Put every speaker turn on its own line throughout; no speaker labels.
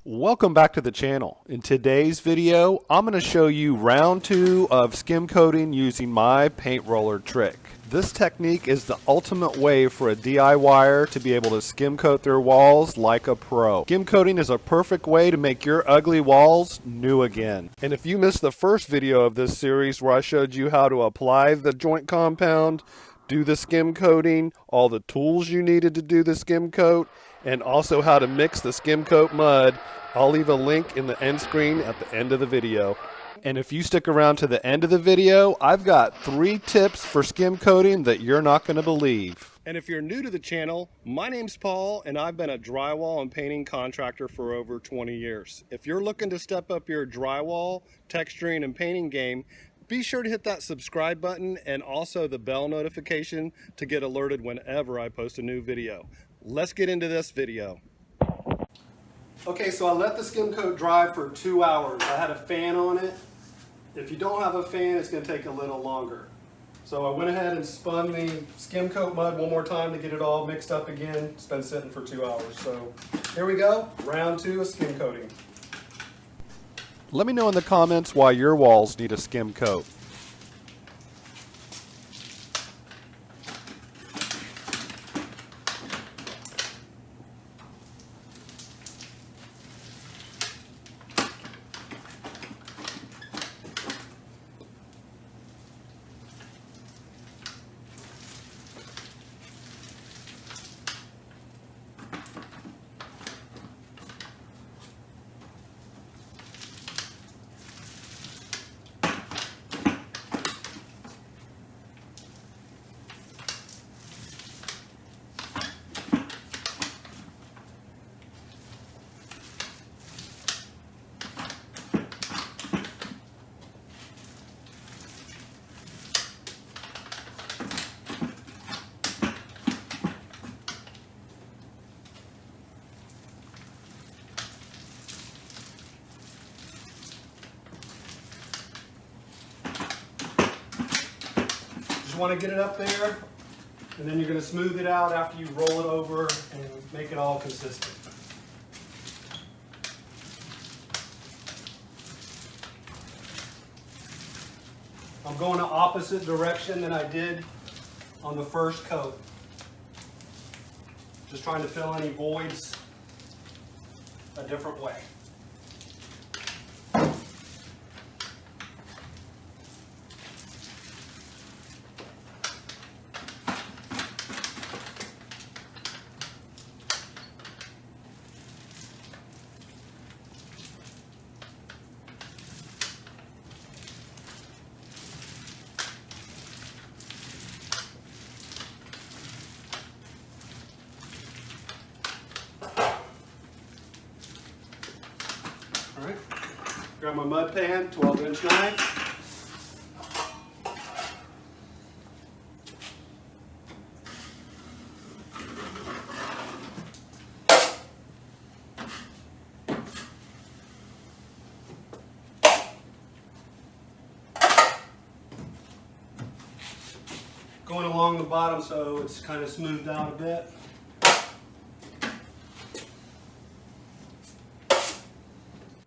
Welcome back to the channel. In today's video, I'm going to show you round 2 of skim coating using my paint roller trick. This technique is the ultimate way for a DIYer to be able to skim coat their walls like a pro. Skim coating is a perfect way to make your ugly walls new again. And if you missed the first video of this series where I showed you how to apply the joint compound, do the skim coating, all the tools you needed to do the skim coat, and also how to mix the skim coat mud, I'll leave a link in the end screen at the end of the video. And if you stick around to the end of the video, I've got 3 tips for skim coating that you're not going to believe. And if you're new to the channel, my name's Paul and I've been a drywall and painting contractor for over 20 years. If you're looking to step up your drywall, texturing, and painting game, be sure to hit that subscribe button and also the bell notification to get alerted whenever I post a new video. Let's get into this video. Okay, so I let the skim coat dry for 2 hours. I had a fan on it. If you don't have a fan, it's going to take a little longer. So I went ahead and spun the skim coat mud one more time to get it all mixed up again. It's been sitting for 2 hours. So here we go, round 2 of skim coating. Let me know in the comments why your walls need a skim coat. Just want to get it up there, and then you're going to smooth it out after you roll it over and make it all consistent. I'm going the opposite direction than I did on the first coat. Just trying to fill any voids a different way. All right, grab my mud pan, 12-inch knife. Going along the bottom so it's kind of smoothed out a bit.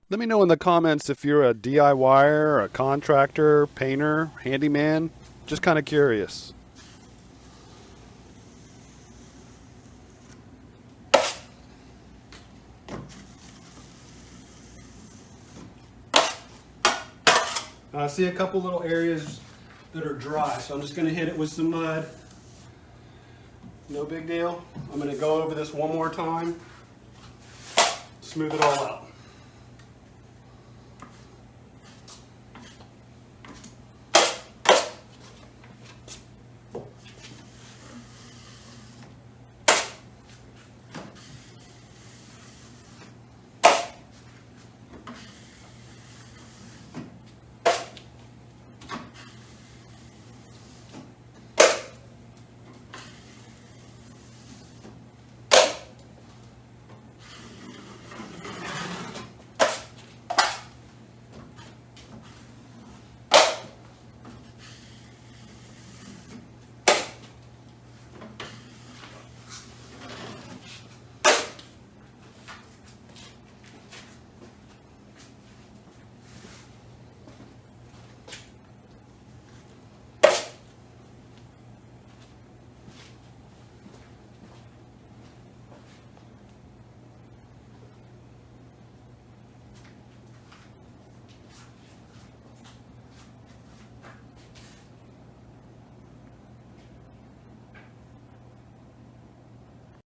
Let me know in the comments if you're a DIYer, a contractor, painter, handyman. Just kind of curious. I see a couple little areas that are dry, so I'm just going to hit it with some mud. No big deal. I'm going to go over this one more time, smooth it all out.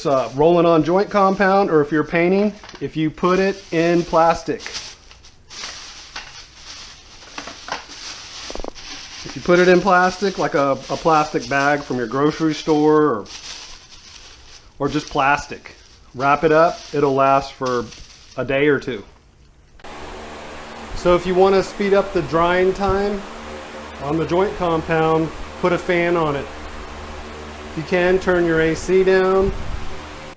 Rolling on joint compound, or if you're painting, if you put it in plastic. If you put it in plastic, like a plastic bag from your grocery store, or just plastic, wrap it up, it'll last for a day or two. So if you want to speed up the drying time on the joint compound, put a fan on it. If you can, turn your AC down.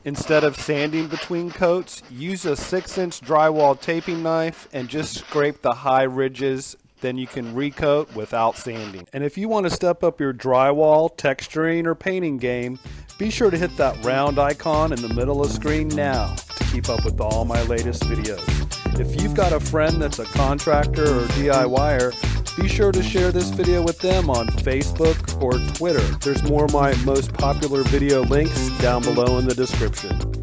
Instead of sanding between coats, use a 6-inch drywall taping knife and just scrape the high ridges. Then you can recoat without sanding. And if you want to step up your drywall, texturing, or painting game, be sure to hit that round icon in the middle of the screen now to keep up with all my latest videos. If you've got a friend that's a contractor or DIYer, be sure to share this video with them on Facebook or Twitter. There's more of my most popular video links down below in the description.